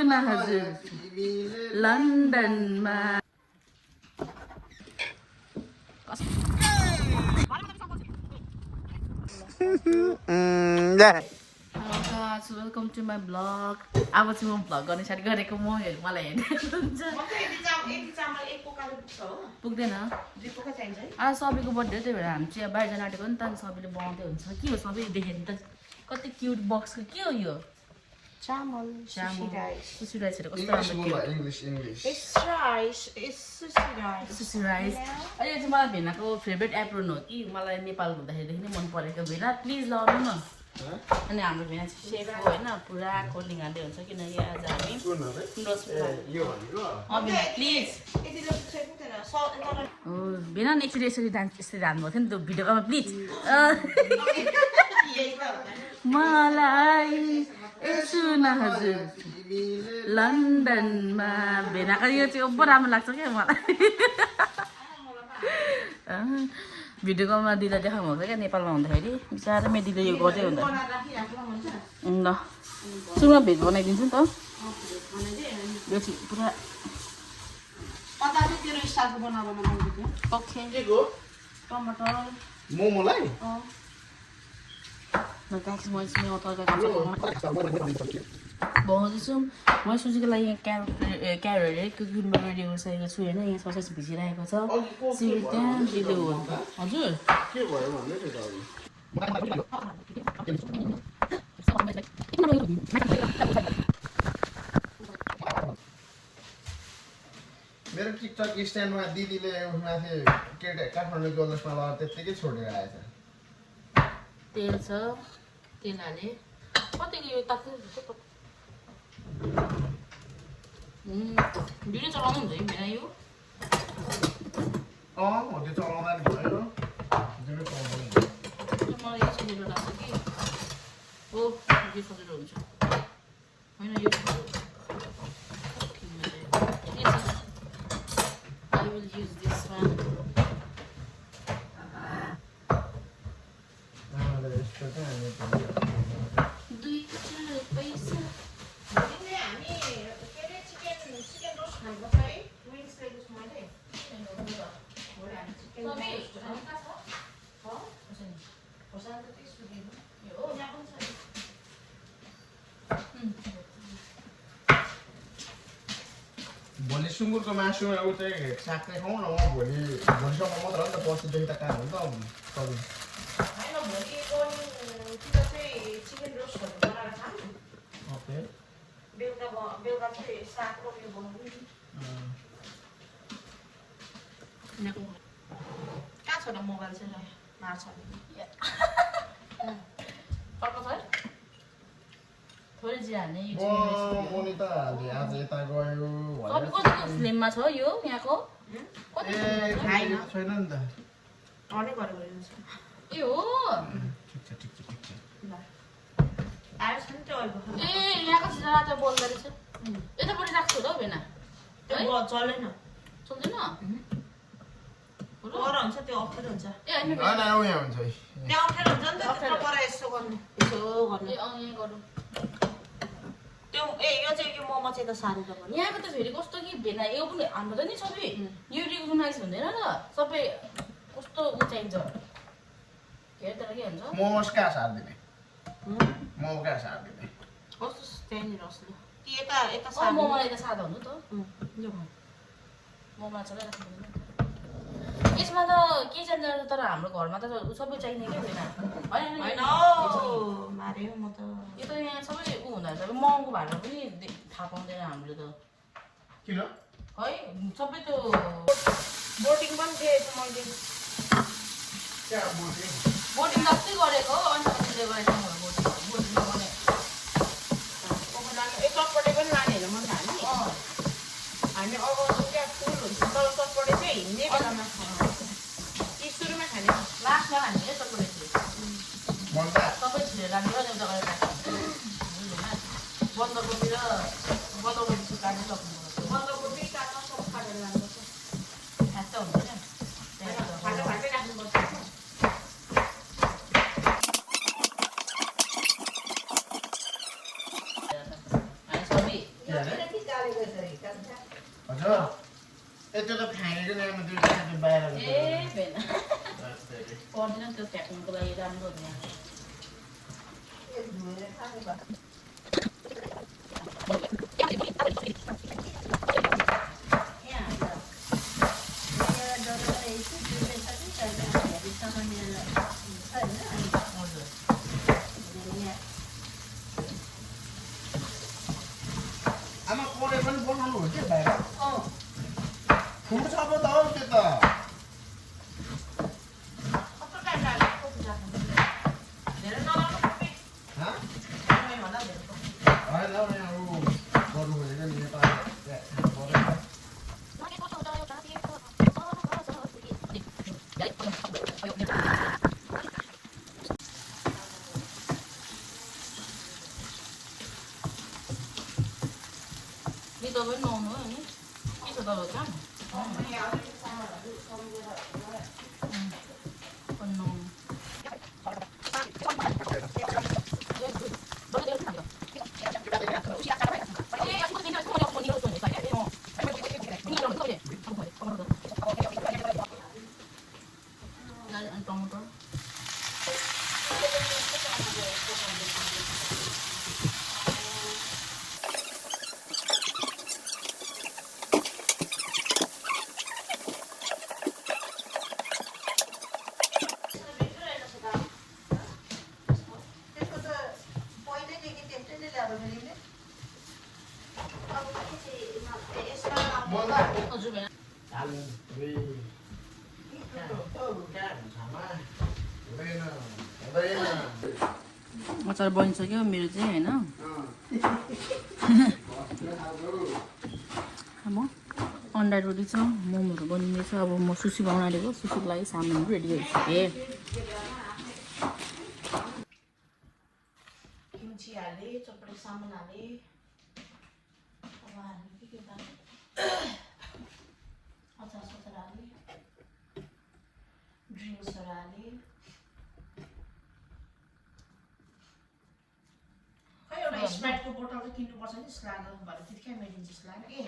न हजुर लन्डनमा welcome to my blog. अब चाहिँ म भ्लग गर्ने स्टार्ट गरेको मलाई हेर्नुहुन्छ पुग्दैन आज सबैको बर्थडे त्यही भएर हामी चाहिँ बाहिर जान आँटेको नि त सबैले बनाउँदै हुन्छ के हो सबै देखेँ नि त कति क्युट बक्सको के हो यो चामल सुसी राइसहरू कस्तो राम्रो सुसी राइस अनि यो चाहिँ मलाई भेनाको फेभरेट एप्रोन हो कि मलाई नेपाल हुँदाखेरिदेखि नै मन परेको भेना प्लिज लगाउनु न अनि हाम्रो भेना चाहिँ सेफ हो होइन पुरा कोल्डिङ हाल्दै हुन्छ किनकि आज हामी प्लिज भेना नि एकचोटि यसरी डान्स यसरी हाल्नुभएको थियो नि त्यो भिडियोमा प्लिज मलाई यसो न हजुर लन्डनमा भेनाको यो चाहिँ ओभर राम्रो लाग्छ क्या मलाई भिडियोमा दिदीलाई देखाउनु हुन्छ क्या नेपालमा हुँदाखेरि बिचरा मेरो दिदीले यो गर्दै हुँदा ल सुरुमा भेज बनाइदिन्छु नि त यो चाहिँ पुरा टमाटर मोमोलाई बनाउँदैछु म सुजीको लागि यहाँ क्यारोटहरू कुकिङमा रेडी गरिसकेको छु होइन यहाँ ससेज भिजिरहेको छ सिमी त्यहाँ दिँदै हो हजुर मेरो टिकटक स्ट्यान्डमा दिदीले माथि केटा काठमाडौँ गोलसमा लगाएर त्यत्तिकै छोडेर आएछ तेल छ तेल हाले कतिको यो तातो भिडियो चलाउनु हुन्छ कि भेना यो हो त्यो चलाउँदा नि भयो मलाई यो सजिलो लाग्छ कि हो यो सजिलो हुन्छ होइन यो I will use this one. भोलि सुँगुरको मासु ऊ चाहिँ साग चाहिँ खाउँ न म भोलिसम्म मात्र हो नि त पर्सिदेखि त कहाँ हुन्छ सबै ओके कहाँ छ र मोबाइल चाहिँ मार्छ थोरै जिरा हाल्ने फ्लेममा छ यो यहाँको छैन नि त ए हो ए यहाँको जिरा त बोल्दो रहेछ यतापट्टि राख्छु होला हौ भेना चल्दैन चल्दैन हुन्छ त्यो अप्ठ्यारो हुन्छ ए होइन उयो हुन्छ त्यो अप्ठ्यारो हुन्छ नि त त्यत्रो पर यसो गर्नु यसो गर्नु यहाँ गरौँ त्यो ए यो चाहिँ यो मोमो चाहिँ त साह्रो त भन्नु यहाँको त फेरि कस्तो कि भेना यो पनि हाम्रो त नि सबै युट्युब बनाइस हुँदैन र सबै कस्तो उ चाहिन्छ हेर्दा के हुन्छ मोमोस कहाँ सारिदिने मोमो कहाँ सारिदिने कस्तो त्यहाँनिर असली कि यता यता मोमोलाई त सादा हुनु त यो मोमो चलाइराख्नु यसमा त के चाहिन्छ तर हाम्रो घरमा त सबै चाहिने क्या छैन होइन मार्यो म त यो त यहाँ सबै ऊ हुँदा महँगो भएर पनि थाहा पाउँदैन हामीले त किन है सबै त्यो बोटिङ पनि दिएछ मैले बोटिङ जस्तै गरेको अन्त त्यसले गरेको बोटिङ गर्ने एक चटपटे पनि लाने होइन मैले हामी अब क्या फुल हुन्छ तर चटपटे चाहिँ हिँड्ने बेलामा सुरुमा खाने लास्टमा खाने क्या चटपटे सबै छिरेर राख्नु र एउटा गरेर राख्नु बन्दकोपी र बन्दकोपी चाहिँ काट्नु सक्नु बन्दकोपी काट्न सब काटेर लानुपर्छ खाँच्चा हुँदैन फाटो फाटै राख्नुपर्छ सबै अरे हजुर त्यो त फ्याँकेको नाममा त्यो चाहिँ बाहिर ए भेन पर्दैन त्यो फ्याँक्नुको लागि राम्रो हुने आमा कोले पनि बनाउनु हो कि बाहिर फुट्छ पो त हौ त्यो त तपाईँ नुहाउनु हो नि के छ तपाईँ काम टमाटर हजुर भेन अचार बनिसक्यो मेरो चाहिँ होइन म अन्डा रोटी छ मोमोहरू बनिँदैछ अब म सुसी बनाउन आँटेको सुसीको लागि सामानहरू रेडी गरिसकेँ किम्ची हालेँ चटपटे सामान हालेँ अब हाल्ने के अचार सचार हालेँ ड्रिङ्क्सहरू हालेँ एउटा स्प्राइटको बोतल चाहिँ किन्नुपर्छ नि स्लागर भएर त्यतिकै मेडिन्छ स्लागर के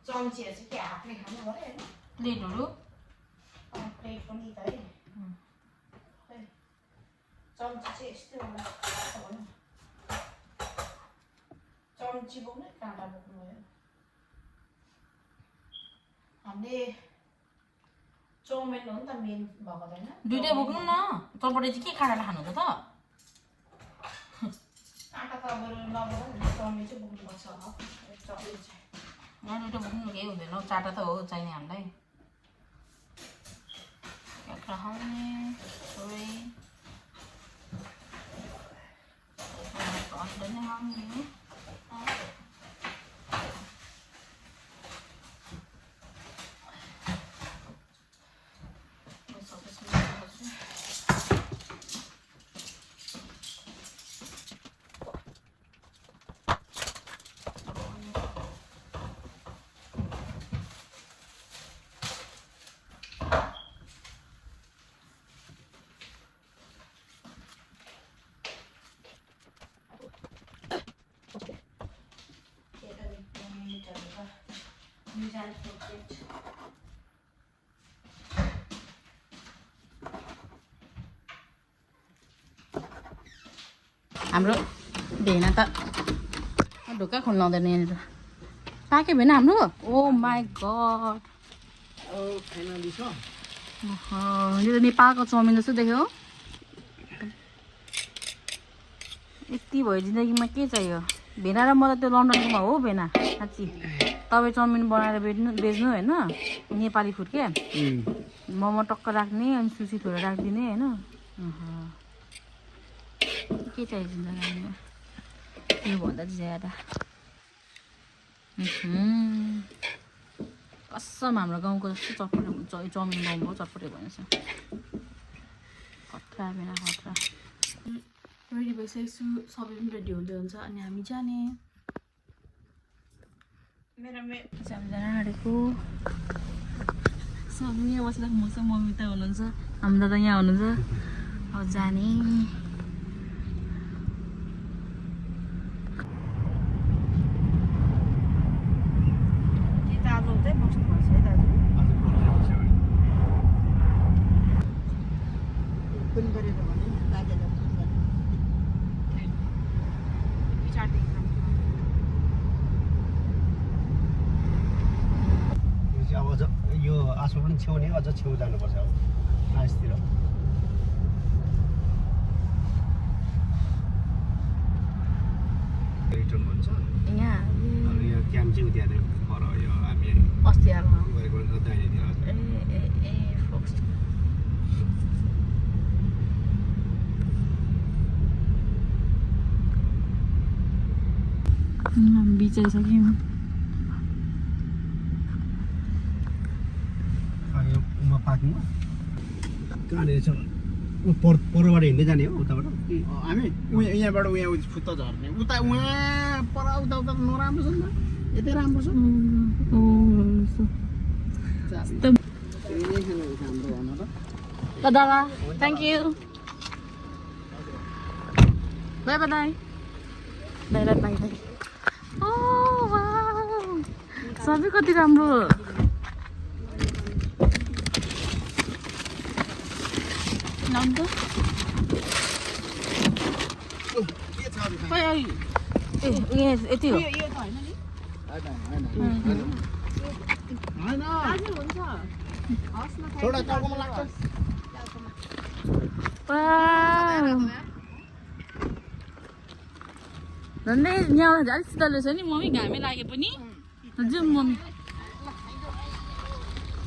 चम्चीहरू चाहिँ के हातले खानु पऱ्यो होइन प्लेटहरू प्लेट पनि त है खै चम्ची चाहिँ यस्तै होला भनौँ चम्ची बोक्नु काँटा बोक्नु भयो हामीले चाउमिन हो नि त मेन भएको छैन दुइटै बोक्नु न तपाईँले चाहिँ के काँडाले खानुहुन्छ त काँटा त अब नबोक्नु नि चाउमिन चाहिँ बोक्नुपर्छ होला चाउमिन चाहिँ यहाँ दुइटै बोक्नु केही हुँदैन चाटा त हो चाहिने हामीलाई काँक्रा खाउने सबै अन्डा नै खाउने हाम्रो भेना त ढुक्का खोल्नु आउँदैन यहाँनिर पाक्यो भेना हाम्रो ओ माई गड यो त नेपालको चाउमिन जस्तो देख्यो यति भयो जिन्दगीमा के चाहियो भेना र म त त्यो लन्डनकोमा हो भेना साँच्ची तपाईँ चाउमिन बनाएर बेच्नु होइन नेपाली फुड क्या मोमो टक्क राख्ने अनि सुसी थोरै राखिदिने होइन के चाहियो जिन्दगीमा योभन्दा ज्यादा कसम हाम्रो गाउँको जस्तो चटपटे चाउमिन मोमो चटपटे भएछ खतरा बेला खतरा रेडी भइसकेको छु सबै पनि रेडी हुँदै हुन्छ अनि हामी जाने हामी जान आँटेको सबै यहाँ बसेर म चाहिँ मम्मी त हुनुहुन्छ हाम्रो दादा यहाँ हुनुहुन्छ अब जाने मासु पनि छेउ नि अझ छेउ जानुपर्छ अब लास्टतिर रिटर्न हुन्छ यहाँ अनि यो क्याम्प चाहिँ उता पर यो हामी अस्ति आएको गरेको दाहिनेतिर ए फोक्स बिचाइसक्यौँ यो पार्किङ कहाँनिर छ परबाट हिँड्दै जाने हो उताबाट हामी यहाँबाट उहाँ फुत्त झर्ने उता उहाँ पर उता उता नराम्रो छ नि त यतै राम्रो छ ल दादा thank you by by by by by by by ओ सबै कति राम्रो नाम त ए यति हो छोडा टाउकोमा लाग्छ झन्डै यहाँ अलिक शीतल छ नि मम्मी घामै लागे पनि जाउँ मम्मी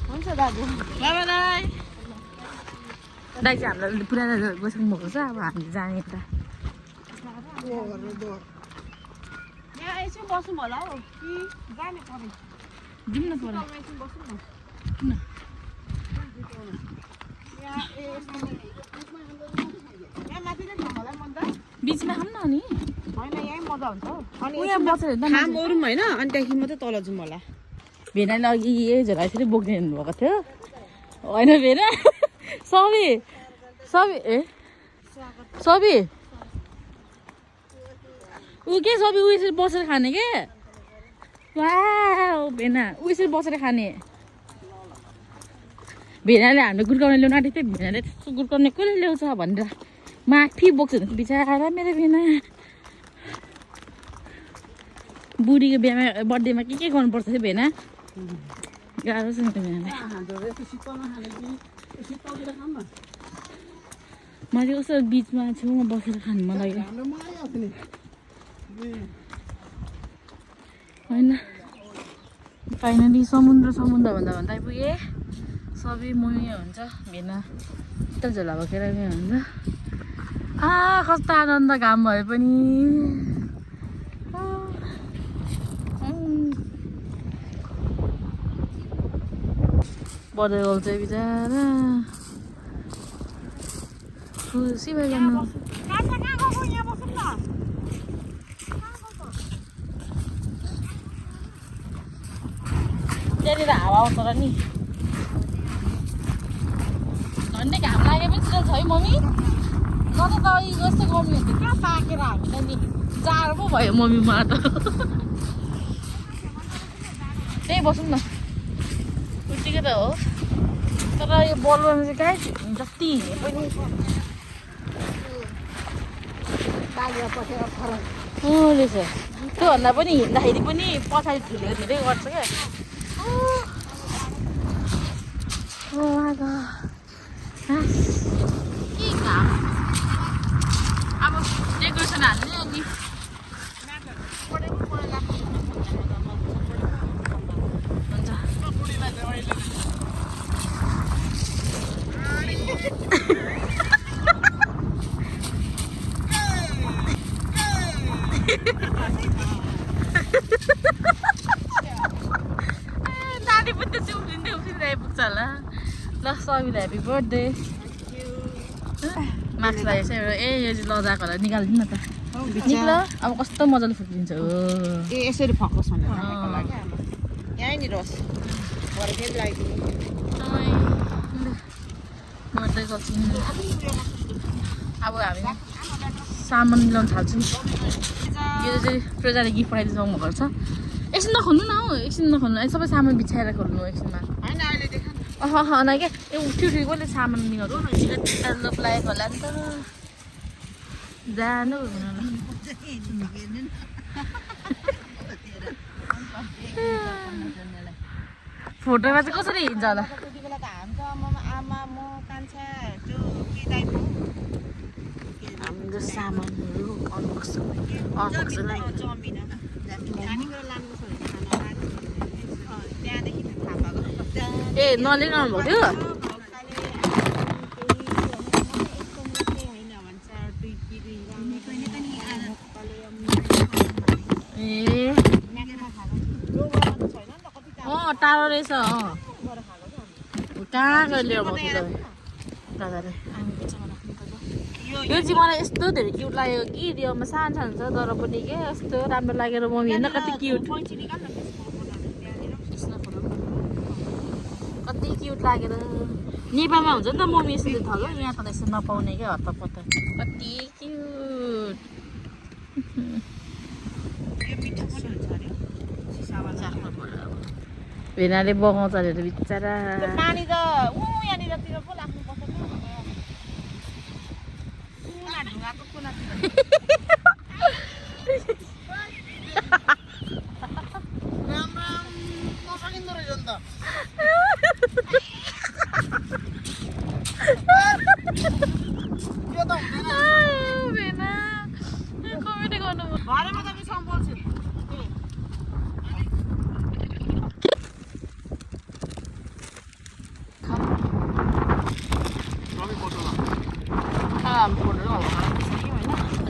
हुन्छ दाजु बाबा दाई दाई चाहिँ हामीलाई पुरा बस्नु भएको छ अब हामी जाने यता यहाँ एकछिन बसौँ होला हौ कि जाने पर्यो जाउँ न पर एकछिन बसौँ न किन यहाँ माथि नै खाऊँ होला मन त बिचमा खाऊँ न अनि होइन यहीँ मजा हुन्छ हौ अनि उहाँ बसेर खाम ओरौँ होइन अनि त्यहाँदेखि मात्रै तल जाउँ होला भेनाले अघि यही झोला यसरी बोक्ने हुनुभएको थियो होइन भेना सबी सबी ए सबी ऊ के सबी ऊ यसरी बसेर खाने के वा भेना ऊ यसरी बसेर खाने भेनाले हामीले गुर्काउने ल्याउनु आँटेको थियो भेनाले त्यस्तो गुर्काउने कसले ल्याउँछ भनेर माथि बोक्छ भने बिचरा मेरो भेना बुढीको बिहामा बर्थडेमा के गर्नुपर्छ थियो भेना गाह्रो छ नि त भेनालाई मैले कस्तो बिचमा छेउमा बसेर खानु मन लाग्यो होइन फाइनली समुद्र भन्दा भन्दा आइपुगेँ सबै मुनिया हुन्छ भेना यता झोला बोकेर यहाँ हुन्छ कस्तो आनन्द घाम भए पनि बढ्दै गल्छ बिचरा खुसी भयो जानु त्यहाँनिर हावा आउँछ र नि झन्डै घाम लागे पनि छिटो छ है मम्मी कता त यस्तो गर्नु हुन्थ्यो कहाँ पाकेर हामीलाई नि जाडो पो भयो मम्मीमा त त्यही बसौँ न उत्तिकै त हो तर यो बलुवामा चाहिँ कहाँ जति हिँडे पनि रहेछ त्योभन्दा पनि हिँड्दाखेरि पनि पछाडि ठुलेको धेरै गर्छ क्या के घाम अब डेकोरेसन हाल्ने अनि नानी पनि त्यसै उफ्रिँदै आइपुग्छ होला ल सबैलाई ह्याप्पी बर्थडे मार्क्स लागेको छ एउटा ए यो चाहिँ लजाएको होला निकालिदिनु न त निक्ल अब कस्तो मजाले फुक्रिन्छ हो ए यसरी फकोस् भनेर यहीँनिर होस् भरे फेरि लगाइदिनु मर्दै गर्छु अब हामी सामान मिलाउनु थाल्छौँ यो चाहिँ प्रजाले गिफ्ट पठाइदिनु भएको छ एकछिन नखोल्नु न हौ एकछिन नखोल्नु सबै सामान बिछाएर खोल्नु एकछिनमा होइन अहिले देख न क्या ए ठुलो कसले सामान मिलाउँछ लोप लागेको होला नि त जानु फोटोमा चाहिँ कसरी हिँड्छ होला चामलहरू अनबक्सिङ जमिन खानेकुरा लानु छ भने त्यहाँदेखि थाहा भएको ए नलिनु भएको थियो ए टाढो रहेछ कहाँ गएर लिएर भएको थियो दादाले यो चाहिँ मलाई यस्तो धेरै क्युट लाग्यो कि रियोमा सानो सानो छ तर पनि के यस्तो राम्रो लागेर मम्मी हेर्न कति क्युट कति क्युट लागेर नेपालमा हुन्छ नि त मम्मी यसरी थलो यहाँ त यसो नपाउने क्या हत्तपत्त कति क्युट भेनाले बगाउँछ अरे बिचरा पानी त यहाँनिरतिर पो लाग्नुपर्छ ढुङ्गाको कुनातिर नसकिँदो रहेछ नि त यो त हुँदैन भेना कमेडी गर्नु भरेमा त बिसँग बोल्छु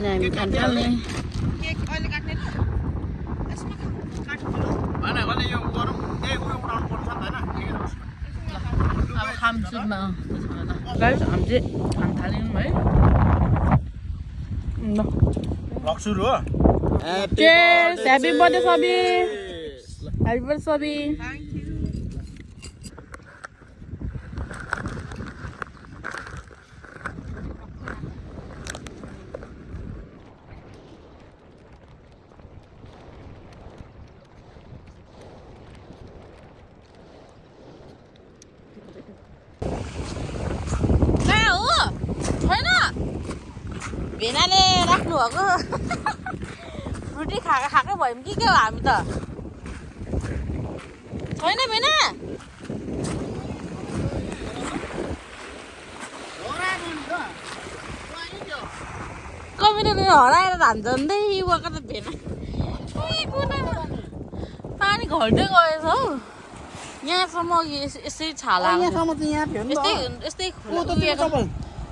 अनि हामी खान्छौँ केक अहिले काट्ने यसमा काट्नु होइन अहिले यो गरौँ उयो उठाउनु पर्छ नि त होइन अब खामसुमा गाइस हामी चाहिँ खान थाल्यौँ है ल भ्लग सुरु हो चेयर्स ह्यापी बर्थडे सबी ह्यापी बर्थडे सबी भेनाले राख्नु भएको फ्रुटी खाएकै भयौँ कि के हो हामी त छैन भेना कमेडी हराएर धान्छ झन्डै युवाको त भेना पानी घल्दै गएछ हौ यहाँसम्म यसै छाला यस्तै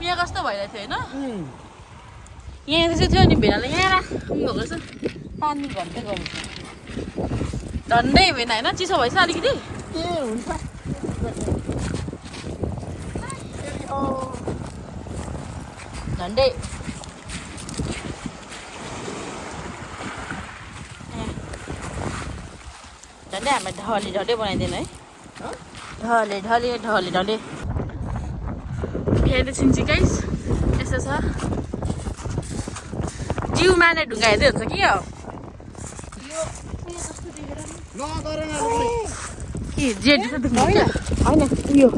यहाँ कस्तो भइरहेको थियो होइन यहाँ त्यसै थियो नि भेनाले यहाँ राख्नु भएको रहेछ पानी घन्टै गयो झन्डै भेना होइन चिसो भएछ अलिकति ए हुन्छ झन्डै झन्डै हामी ढले बनाइदिनु है ढले फेरि छिन्ची गाइस यस्तो छ जिउमा नै ढुङ्गा हेर्दै हुन्छ कि हो कि जेडी त देख्नु क्या होइन उयो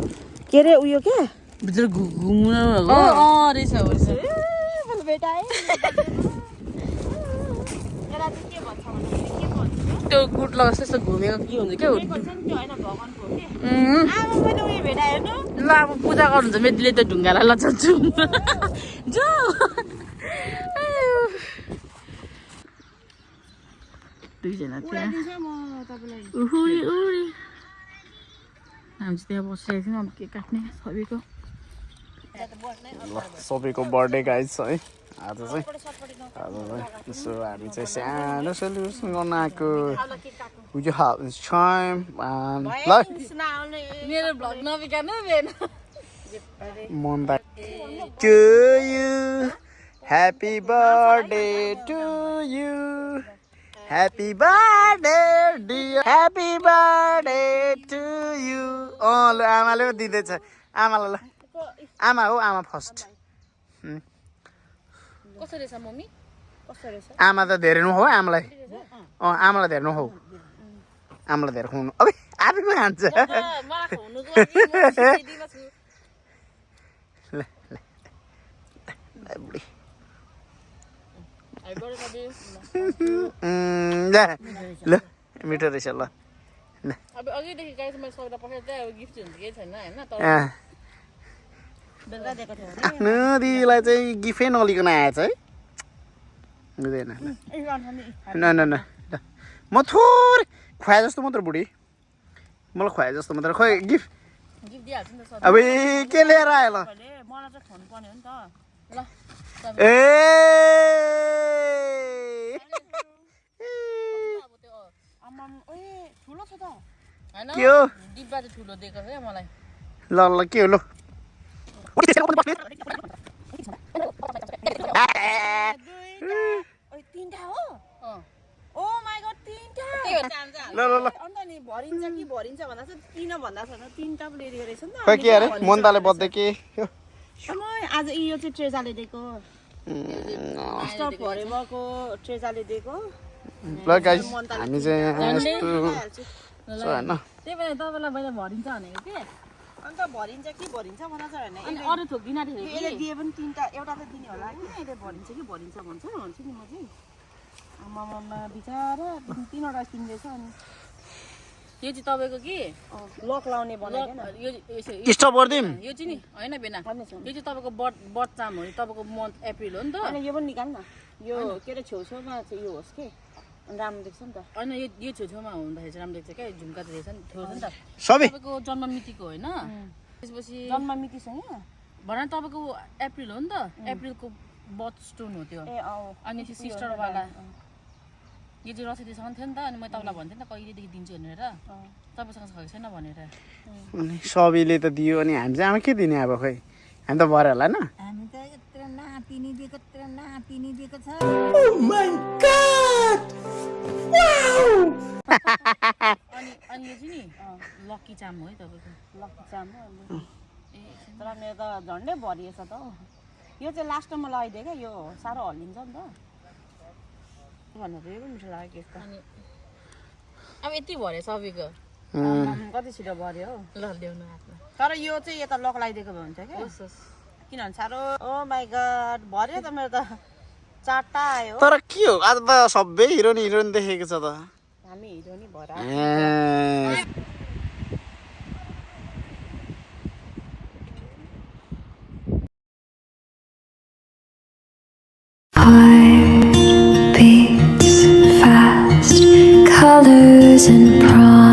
के अरे उयो क्या भित्र घुम्नु रहेछ त्यो गुड लगाएर त्यस्तो घुमेको के हुन्छ क्या ल अब पूजा गर्नुहुन्छ मेदीले त ढुङ्गालाई लचाउँछु जाऊ दुईजना त्यहाँ उहुरी हामी चाहिँ त्यहाँ बसिरहेको थियौँ अब के काट्ने सबैको सबैको बर्थडे गाइस है आज चाहिँ यसो हामी चाहिँ सानो सेलिब्रेसन गर्न आएको उयो टाइम ल मेरो भ्लग नबिगार्नु बेन मन to you happy birthday to you happy birthday dear happy birthday to you ल आमाले पो दिँदैछ आमालाई ल आमा हो आमा फर्स्ट कसो रहेछ मम्मी कस्तो रहेछ आमा त धेरै नुहाउ है आमालाई आमालाई धेरै नुहाउ आमालाई धेरै खुवाउनु अब आफै पो खान्छ बुढी ल मिठो रहेछ ल अब अघिदेखि गाइस मैले सबैलाई पठाएको चाहिँ अब गिफ्ट हुन्छ केही छैन होइन तर आफ्नो दिदीलाई चाहिँ गिफ्टै नलिकन आएछ है हुँदैन न म थोरै खुवाए जस्तो मात्र बुढी मलाई खुवाए जस्तो मात्र खोइ गिफ्ट गिफ्ट दिइहाल्छु नि त अब के लिएर आयो ल मलाई चाहिँ खुवाउनु पर्ने हो नि त ल ए अब त्यो आम्माम ओए ठुलो छ त हैन के हो डिब्बा चाहिँ ठुलो दिएको छ मलाई ल ल के हो ल ओइ तीनटा हो ओ माय गॉड तीनटा ल ल ल अन्त नि भरिन्छ कि भरिन्छ भन्दा छ किन भन्दा छ तीनटा पो लिएर रहेछ नि त खोइ के अरे मन्दाले बद्दै के अमय आज यो चाहिँ ट्रेजाले दिएको स्टप भरे भएको ट्रेजाले दिएको ल गाइस हामी चाहिँ यस्तो छ हैन त्यही भएर तपाईलाई मैले भरिन्छ भनेको के अन्त भरिन्छ कि भरिन्छ भन्न छ हैन अनि अरु थोक दिन आँटेको यसले दिए पनि तीनटा एउटा त दिने होला कि यसले भरिन्छ कि भरिन्छ भन्छु नि म चाहिँ आमामा बिचारा तीनवटा किन्दैछ अनि यो चाहिँ तपाईको के लक लाउने बनाएन यो स्टप गर्दिम यो चाहिँ नि हैन बेना यो चाहिँ तपाईको बर्थ चाम हो तपाईको मन्थ अप्रिल हो नि त अनि यो पनि निकाल न यो के अरे छेउछेउमा चाहिँ यो होस् के राम्रो देख्छ नि त हैन यो छेउछेउमा हुँदाखेरि चाहिँ राम्रो देख्छ क्या झुम्का चाहिँ देख्छ नि थियो नि त सबै तपाईको जन्म मितिको हैन त्यसपछि जन्म मितिसँग भन तपाईको अप्रिल हो नि त अप्रिलको बर्थ स्टोन हो त्यो ए अनि त्यो सिस्टर वाला यो चाहिँ रसिदीसँग थियो नि त अनि मैले तपाईँलाई भन्थेँ नि त कहिलेदेखि दिन्छु भनेर तपाईँसँग छ कि छैन भनेर अनि सबैले त दियो अनि हामी चाहिँ आमा के दिने अब खोइ हामी त भरे होला हैन हामी त यत्रो नातिनी दिएको छ अनि यो चाहिँ नि लकी चाम हो है तपाईँको लकी चाम हो तर मेरो त झन्डै भरिएछ त यो चाहिँ लास्ट टाइममा लगाइदिएँ क्या यो साह्रो हल्लिन्छ नि त भन्दा त यो पनि मिठो लाग्यो केक अनि अब यति भरे सबैको कति छिटो भर्यो हौ ल ल्याउनु आफ्नो तर यो चाहिँ यता लक लगाइदिएको भए हुन्छ क्या किनभने साह्रो ओ माई गड भर्यो त मेरो त 4टा आयो तर के हो आज त सबै हिरोइन देखेको छ त हामी हिरो नि भएर Heart beats fast, colors and promise.